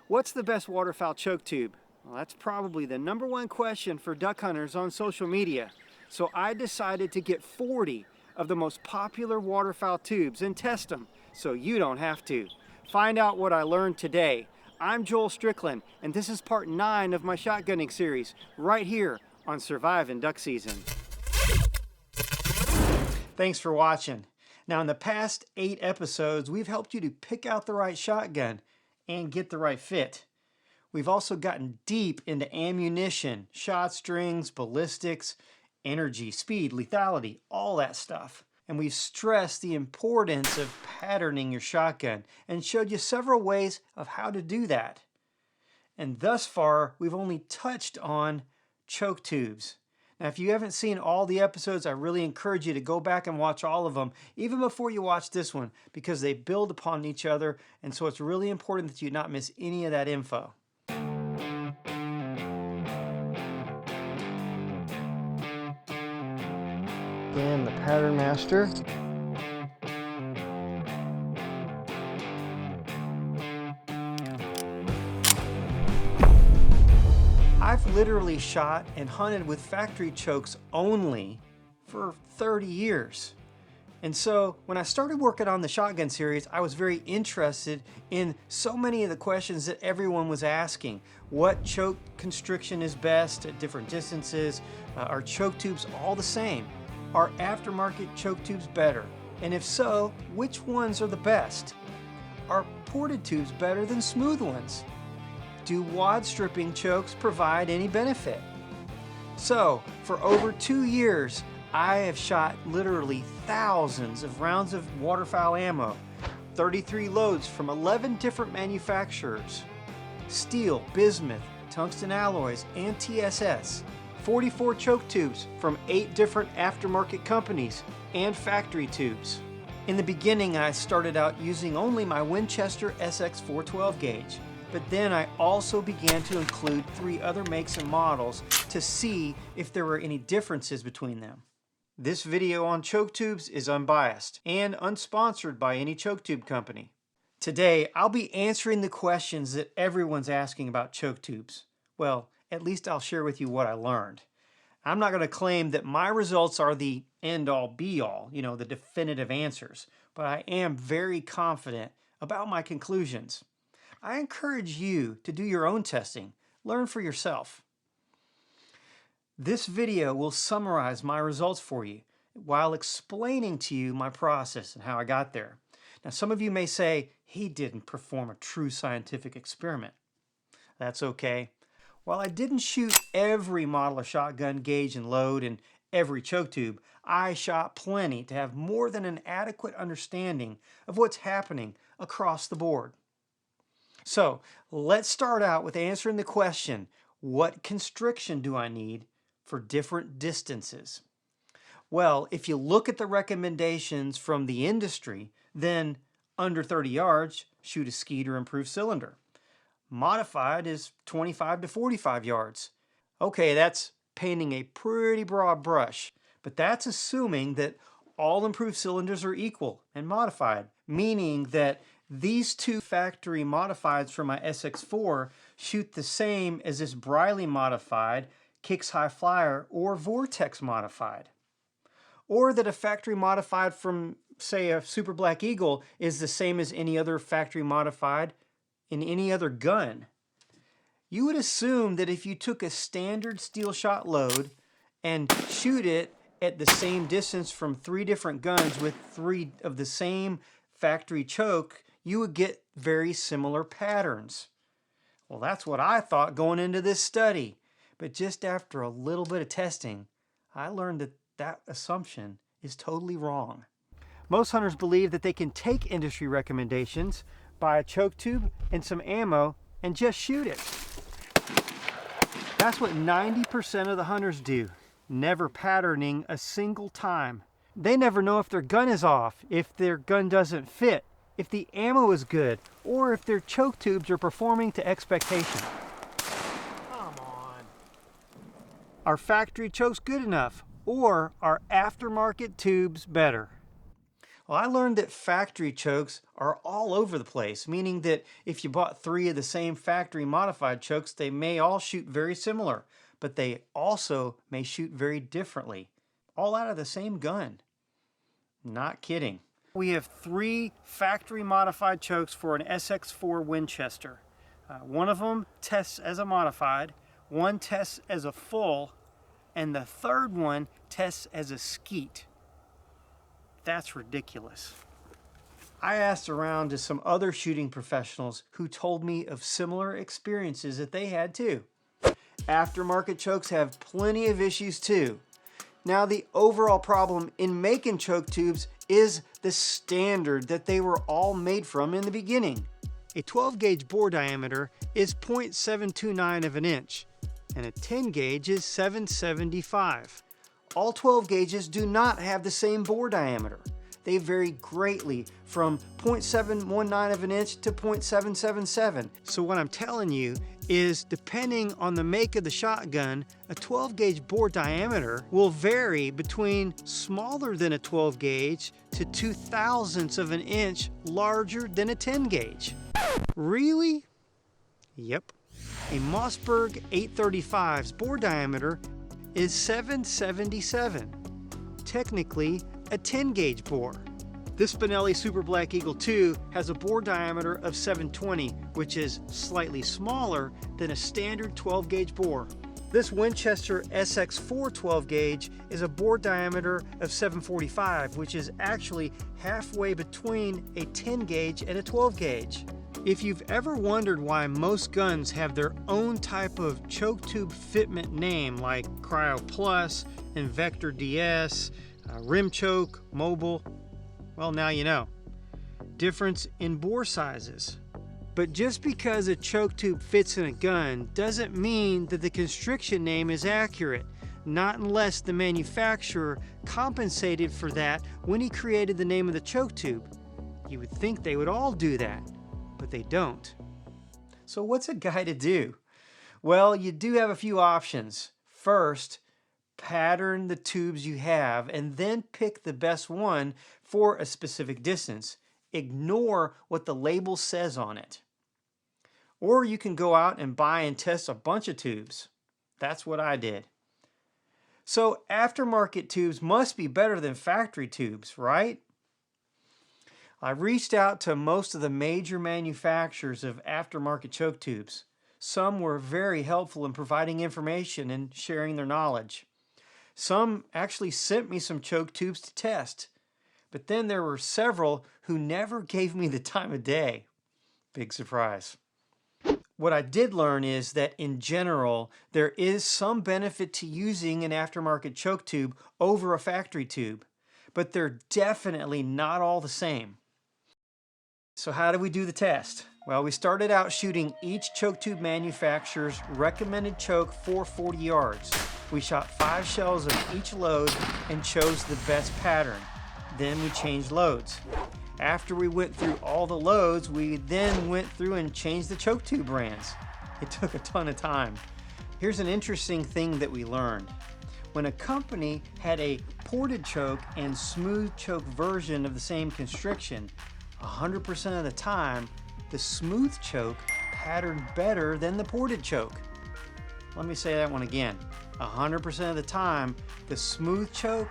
What's the best waterfowl choke tube? Well, that's probably the #1 question for duck hunters on social media. So I decided to get 40 of the most popular waterfowl tubes and test them so you don't have to. Find out what I learned today. I'm Joel Strickland, and this is part 9 of my shotgunning series right here on Surviving Duck Season. Thanks for watching. Now, in the past 8 episodes, we've helped you to pick out the right shotgun and get the right fit. We've also gotten deep into ammunition, shot strings, ballistics, energy, speed, lethality, all that stuff. And we've stressed the importance of patterning your shotgun and showed you several ways of how to do that. And thus far, we've only touched on choke tubes. Now, if you haven't seen all the episodes, I really encourage you to go back and watch all of them, even before you watch this one, because they build upon each other, and so it's really important that you not miss any of that info. Again, the Pattern Master. I've literally shot and hunted with factory chokes only for 30 years. And so when I started working on the shotgun series, I was very interested in so many of the questions that everyone was asking. What choke constriction is best at different distances? Are choke tubes all the same? Are aftermarket choke tubes better? And if so, which ones are the best? Are ported tubes better than smooth ones? Do wad stripping chokes provide any benefit? So, for over 2 years, I have shot literally thousands of rounds of waterfowl ammo, 33 loads from 11 different manufacturers, steel, bismuth, tungsten alloys, and TSS, 44 choke tubes from 8 different aftermarket companies, and factory tubes. In the beginning, I started out using only my Winchester SX412 gauge. But then I also began to include 3 other makes and models to see if there were any differences between them. This video on choke tubes is unbiased and unsponsored by any choke tube company. Today, I'll be answering the questions that everyone's asking about choke tubes. Well, at least I'll share with you what I learned. I'm not going to claim that my results are the end-all be-all, the definitive answers, but I am very confident about my conclusions. I encourage you to do your own testing. Learn for yourself. This video will summarize my results for you while explaining to you my process and how I got there. Now, some of you may say, he didn't perform a true scientific experiment. That's okay. While I didn't shoot every model of shotgun, gauge, and load and every choke tube, I shot plenty to have more than an adequate understanding of what's happening across the board. So let's start out with answering the question, what constriction do I need for different distances? Well, if you look at the recommendations from the industry, then under 30 yards, shoot a skeet or improved cylinder. Modified is 25 to 45 yards. Okay, that's painting a pretty broad brush, but that's assuming that all improved cylinders are equal and modified, meaning that these 2 factory modifieds from my SX4 shoot the same as this Briley modified, Kicks High Flyer, or Vortex modified. Or that a factory modified from, say, a Super Black Eagle is the same as any other factory modified in any other gun. You would assume that if you took a standard steel shot load and shoot it at the same distance from 3 different guns with 3 of the same factory choke, you would get very similar patterns. Well, that's what I thought going into this study. But just after a little bit of testing, I learned that that assumption is totally wrong. Most hunters believe that they can take industry recommendations, buy a choke tube and some ammo, and just shoot it. That's what 90% of the hunters do, never patterning a single time. They never know if their gun is off, if their gun doesn't fit, if the ammo is good, or if their choke tubes are performing to expectation. Come on. Are factory chokes good enough, or are aftermarket tubes better? Well, I learned that factory chokes are all over the place, meaning that if you bought 3 of the same factory modified chokes, they may all shoot very similar, but they also may shoot very differently, all out of the same gun. Not kidding. We have 3 factory modified chokes for an SX4 Winchester. One of them tests as a modified, one tests as a full, and the third one tests as a skeet. That's ridiculous. I asked around to some other shooting professionals who told me of similar experiences that they had too. Aftermarket chokes have plenty of issues too. Now, the overall problem in making choke tubes is the standard that they were all made from in the beginning. A 12 gauge bore diameter is 0.729 of an inch, and a 10 gauge is 775. All 12 gauges do not have the same bore diameter. They vary greatly from 0.719 of an inch to 0.777. So what I'm telling you is, depending on the make of the shotgun, a 12 gauge bore diameter will vary between smaller than a 12 gauge to 0.02 of an inch larger than a 10 gauge. Really? Yep. A Mossberg 835's bore diameter is 777. Technically a 10 gauge bore. This Spinelli Super Black Eagle 2 has a bore diameter of 720, which is slightly smaller than a standard 12 gauge bore. This Winchester SX4 12 gauge is a bore diameter of 745, which is actually halfway between a 10 gauge and a 12 gauge. If you've ever wondered why most guns have their own type of choke tube fitment name, like Cryo Plus, Invector DS, Rim Choke, Mobile, well, now you know. Difference in bore sizes. But just because a choke tube fits in a gun doesn't mean that the constriction name is accurate, not unless the manufacturer compensated for that when he created the name of the choke tube. You would think they would all do that, but they don't. So what's a guy to do? Well, you do have a few options. First, pattern the tubes you have and then pick the best one for a specific distance. Ignore what the label says on it. Or you can go out and buy and test a bunch of tubes. That's what I did. So aftermarket tubes must be better than factory tubes, right? I reached out to most of the major manufacturers of aftermarket choke tubes. Some were very helpful in providing information and sharing their knowledge. Some actually sent me some choke tubes to test. But then there were several who never gave me the time of day. Big surprise. What I did learn is that in general, there is some benefit to using an aftermarket choke tube over a factory tube, but they're definitely not all the same. So how do we do the test? Well, we started out shooting each choke tube manufacturer's recommended choke for 40 yards. We shot 5 shells of each load and chose the best pattern. Then we changed loads. After we went through all the loads, we then went through and changed the choke tube brands. It took a ton of time. Here's an interesting thing that we learned. When a company had a ported choke and smooth choke version of the same constriction, 100% of the time, the smooth choke patterned better than the ported choke. Let me say that one again. 100% of the time, the smooth choke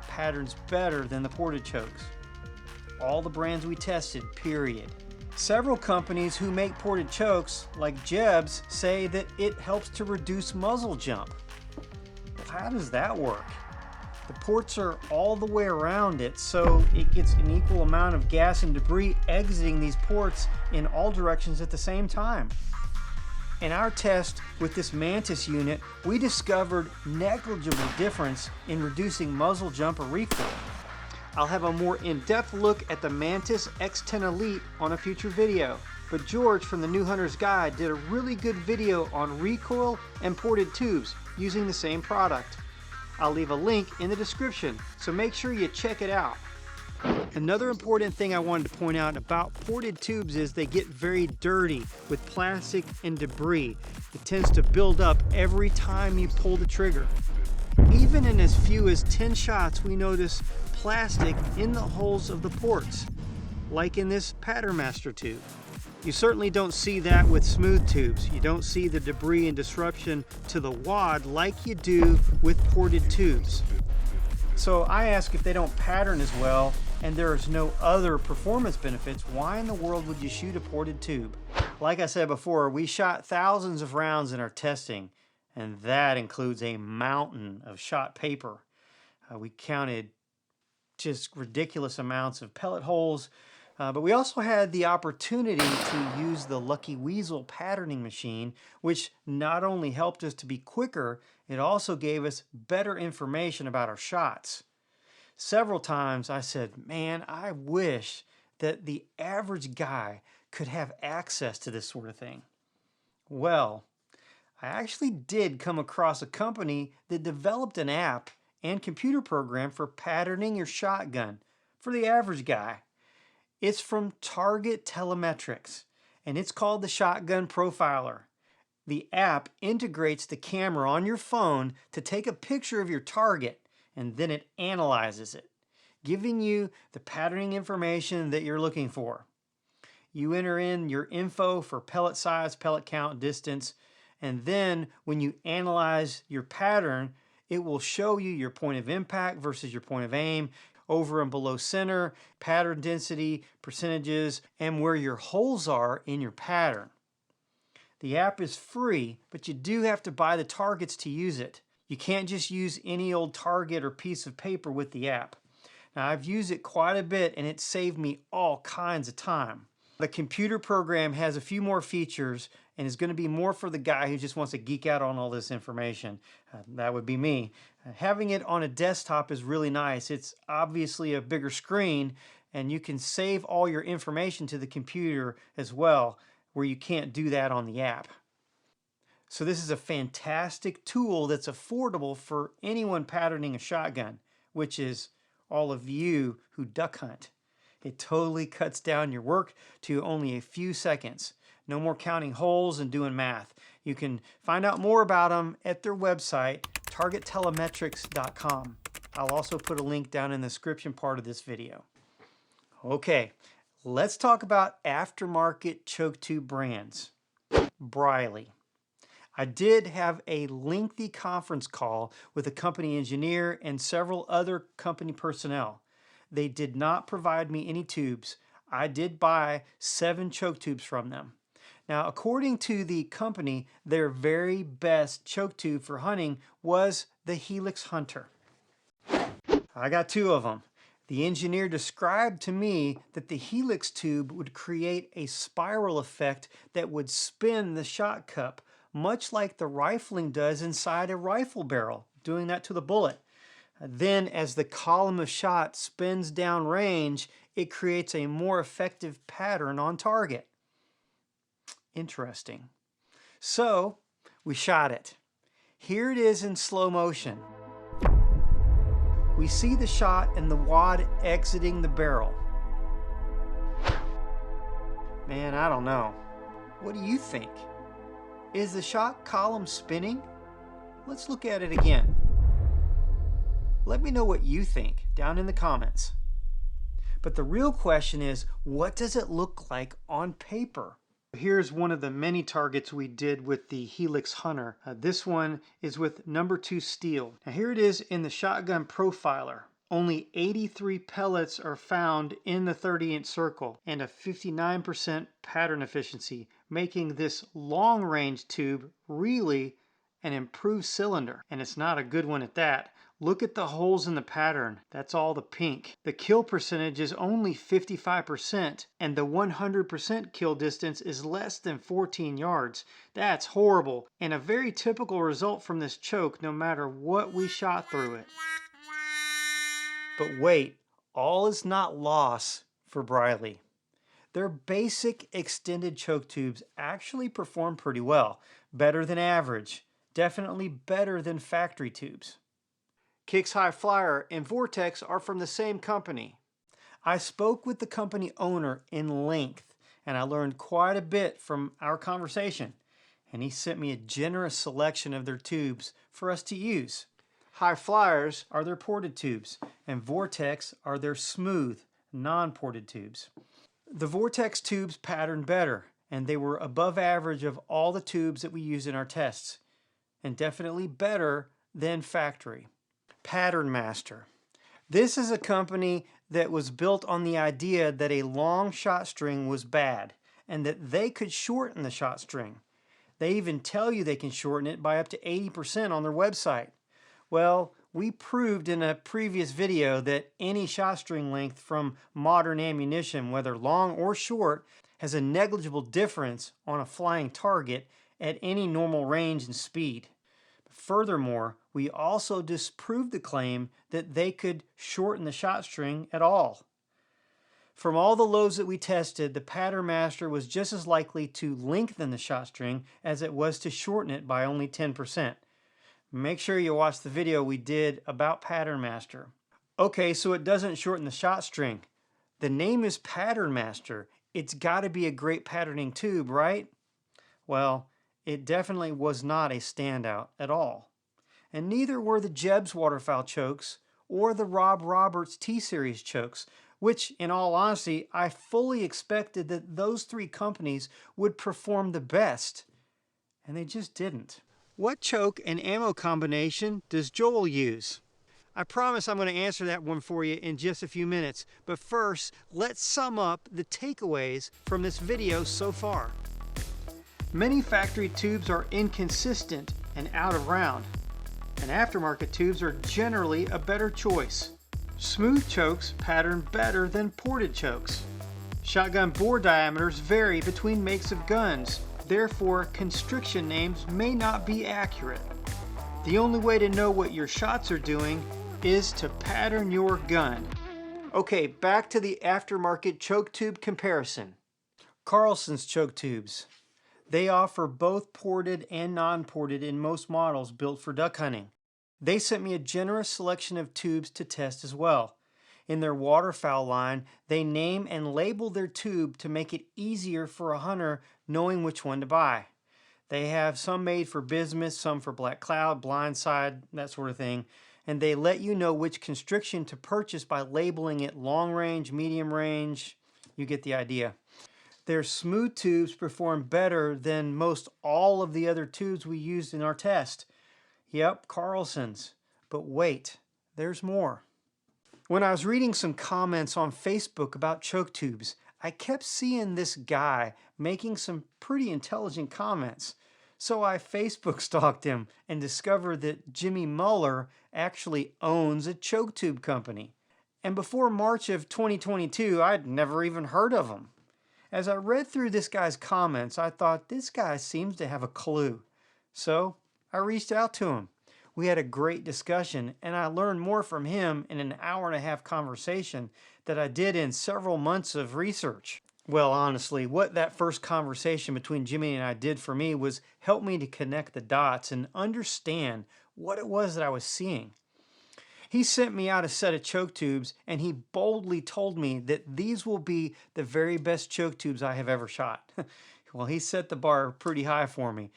patterns better than the ported chokes. All the brands we tested, period. Several companies who make ported chokes, like Jeb's, say that it helps to reduce muzzle jump. Well, how does that work? The ports are all the way around it, so it gets an equal amount of gas and debris exiting these ports in all directions at the same time. In our test with this Mantis unit, we discovered negligible difference in reducing muzzle jump or recoil. I'll have a more in-depth look at the Mantis X10 Elite on a future video, but George from the New Hunter's Guide did a really good video on recoil and ported tubes using the same product. I'll leave a link in the description, so make sure you check it out. Another important thing I wanted to point out about ported tubes is they get very dirty with plastic and debris. It tends to build up every time you pull the trigger. Even in as few as 10 shots, we notice plastic in the holes of the ports, like in this Pattern Master tube. You certainly don't see that with smooth tubes. You don't see the debris and disruption to the wad like you do with ported tubes. So I ask, if they don't pattern as well and there's no other performance benefits, why in the world would you shoot a ported tube? Like I said before, we shot thousands of rounds in our testing, and that includes a mountain of shot paper. We counted just ridiculous amounts of pellet holes, but we also had the opportunity to use the Lucky Weasel patterning machine, which not only helped us to be quicker, it also gave us better information about our shots. Several times I said, man, I wish that the average guy could have access to this sort of thing. Well, I actually did come across a company that developed an app and computer program for patterning your shotgun for the average guy. It's from Target Telemetrics, and it's called the Shotgun Profiler. The app integrates the camera on your phone to take a picture of your target, and then it analyzes it, giving you the patterning information that you're looking for. You enter in your info for pellet size, pellet count, distance, and then when you analyze your pattern, it will show you your point of impact versus your point of aim, over and below center, pattern density, percentages, and where your holes are in your pattern. The app is free, but you do have to buy the targets to use it. You can't just use any old target or piece of paper with the app. Now, I've used it quite a bit, and it saved me all kinds of time. The computer program has a few more features and is going to be more for the guy who just wants to geek out on all this information. That would be me. Having it on a desktop is really nice. It's obviously a bigger screen, and you can save all your information to the computer as well, where you can't do that on the app. So this is a fantastic tool that's affordable for anyone patterning a shotgun, which is all of you who duck hunt. It totally cuts down your work to only a few seconds. No more counting holes and doing math. You can find out more about them at their website, targettelemetrics.com. I'll also put a link down in the description part of this video. Okay, let's talk about aftermarket choke tube brands. Briley. I did have a lengthy conference call with a company engineer and several other company personnel. They did not provide me any tubes. I did buy 7 choke tubes from them. Now, according to the company, their very best choke tube for hunting was the Helix Hunter. I got 2 of them. The engineer described to me that the Helix tube would create a spiral effect that would spin the shot cup, much like the rifling does inside a rifle barrel, doing that to the bullet. Then, as the column of shot spins down range, it creates a more effective pattern on target. Interesting. So, we shot it. Here it is in slow motion. We see the shot and the wad exiting the barrel. Man, I don't know. What do you think? Is the shot column spinning? Let's look at it again. Let me know what you think down in the comments. But the real question is, what does it look like on paper? Here's one of the many targets we did with the Helix Hunter. This one is with number 2 steel. Now here it is in the Shotgun Profiler. Only 83 pellets are found in the 30-inch circle and a 59% pattern efficiency, making this long-range tube really an improved cylinder. And it's not a good one at that. Look at the holes in the pattern. That's all the pink. The kill percentage is only 55%, and the 100% kill distance is less than 14 yards. That's horrible, and a very typical result from this choke no matter what we shot through it. But wait, all is not lost for Briley. Their basic extended choke tubes actually perform pretty well, better than average, definitely better than factory tubes. Kicks High Flyer and Vortex are from the same company. I spoke with the company owner in length, and I learned quite a bit from our conversation, and he sent me a generous selection of their tubes for us to use. High Flyers are their ported tubes, and Vortex are their smooth, non-ported tubes. The Vortex tubes patterned better, and they were above average of all the tubes that we used in our tests, and definitely better than factory. Pattern Master. This is a company that was built on the idea that a long shot string was bad, and that they could shorten the shot string. They even tell you they can shorten it by up to 80% on their website. Well, we proved in a previous video that any shot string length from modern ammunition, whether long or short, has a negligible difference on a flying target at any normal range and speed. Furthermore, we also disproved the claim that they could shorten the shot string at all. From all the loads that we tested, the Pattern Master was just as likely to lengthen the shot string as it was to shorten it by only 10%. Make sure you watch the video we did about Pattern Master. Okay, so it doesn't shorten the shot string. The name is Pattern Master. It's got to be a great patterning tube, right? Well, it definitely was not a standout at all. And neither were the Jeb's Waterfowl chokes or the Rob Roberts T-Series chokes, which, in all honesty, I fully expected that those three companies would perform the best. And they just didn't. What choke and ammo combination does Joel use? I promise I'm going to answer that one for you in just a few minutes. But first, let's sum up the takeaways from this video so far. Many factory tubes are inconsistent and out of round, and aftermarket tubes are generally a better choice. Smooth chokes pattern better than ported chokes. Shotgun bore diameters vary between makes of guns, therefore constriction names may not be accurate. The only way to know what your shots are doing is to pattern your gun. Okay, back to the aftermarket choke tube comparison. Carlson's choke tubes. They offer both ported and non-ported in most models built for duck hunting. They sent me a generous selection of tubes to test as well. In their waterfowl line, they name and label their tube to make it easier for a hunter knowing which one to buy. They have some made for bismuth, some for black cloud, blindside, that sort of thing, and they let you know which constriction to purchase by labeling it long range, medium range. You get the idea. Their smooth tubes perform better than most all of the other tubes we used in our test. Yep, Carlson's. But wait, there's more. When I was reading some comments on Facebook about choke tubes, I kept seeing this guy making some pretty intelligent comments. So I Facebook stalked him and discovered that Jimmy Mueller actually owns a choke tube company. And before March of 2022, I'd never even heard of him. As I read through this guy's comments, I thought this guy seems to have a clue. So I reached out to him. We had a great discussion, and I learned more from him in an hour-and-a-half conversation that I did in several months of research. Well, honestly, what that first conversation between Jimmy and I did for me was help me to connect the dots and understand what it was that I was seeing. He sent me out a set of choke tubes, and he boldly told me that these will be the very best choke tubes I have ever shot. Well, he set the bar pretty high for me.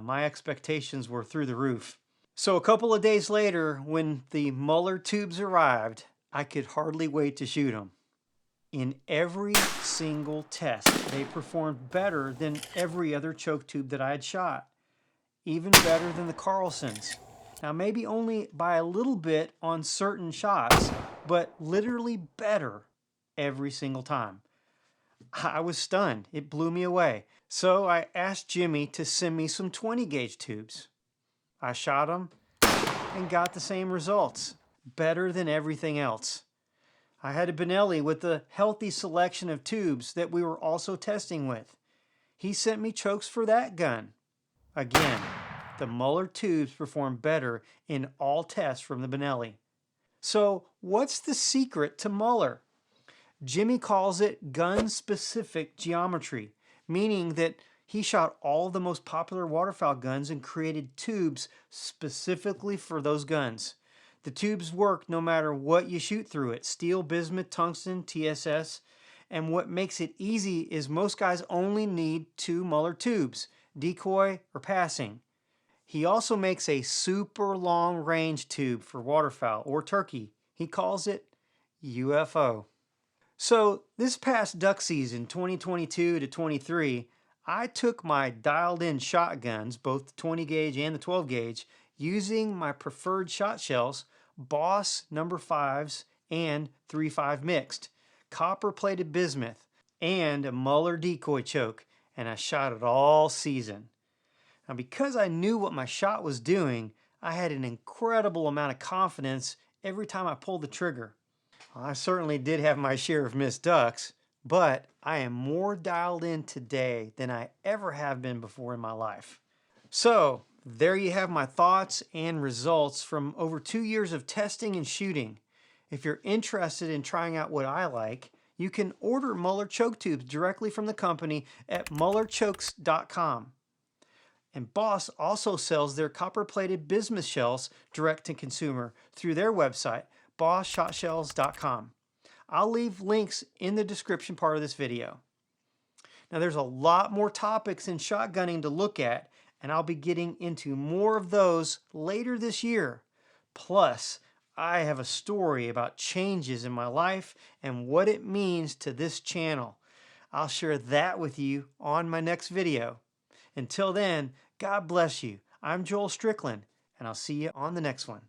My expectations were through the roof. So a couple of days later, when the Muller tubes arrived, I could hardly wait to shoot them. In every single test, they performed better than every other choke tube that I had shot. Even better than the Carlson's. Now, maybe only by a little bit on certain shots, but literally better every single time. I was stunned. It blew me away. So I asked Jimmy to send me some 20 gauge tubes. I shot them and got the same results. Better than everything else. I had a Benelli with a healthy selection of tubes that we were also testing with. He sent me chokes for that gun. Again, the Muller tubes perform better in all tests from the Benelli. So what's the secret to Muller? Jimmy calls it gun-specific geometry, meaning that he shot all the most popular waterfowl guns and created tubes specifically for those guns. The tubes work no matter what you shoot through it, steel, bismuth, tungsten, TSS, and what makes it easy is most guys only need 2 Muller tubes, decoy or passing. He also makes a super long range tube for waterfowl or turkey. He calls it UFO. So this past duck season, 2022 to 23, I took my dialed in shotguns, both the 20 gauge and the 12 gauge, using my preferred shot shells, Boss number 5s and 3.5 mixed, copper plated bismuth, and a Muller decoy choke, and I shot it all season. Now, because I knew what my shot was doing, I had an incredible amount of confidence every time I pulled the trigger. I certainly did have my share of missed ducks, but I am more dialed in today than I ever have been before in my life. So, there you have my thoughts and results from over 2 years of testing and shooting. If you're interested in trying out what I like, you can order Muller choke tubes directly from the company at mullerchokes.com. And Boss also sells their copper-plated bismuth shells direct to consumer through their website, bossshotshells.com. I'll leave links in the description part of this video. Now there's a lot more topics in shotgunning to look at, and I'll be getting into more of those later this year. Plus, I have a story about changes in my life and what it means to this channel. I'll share that with you on my next video. Until then, God bless you. I'm Joel Strickland, and I'll see you on the next one.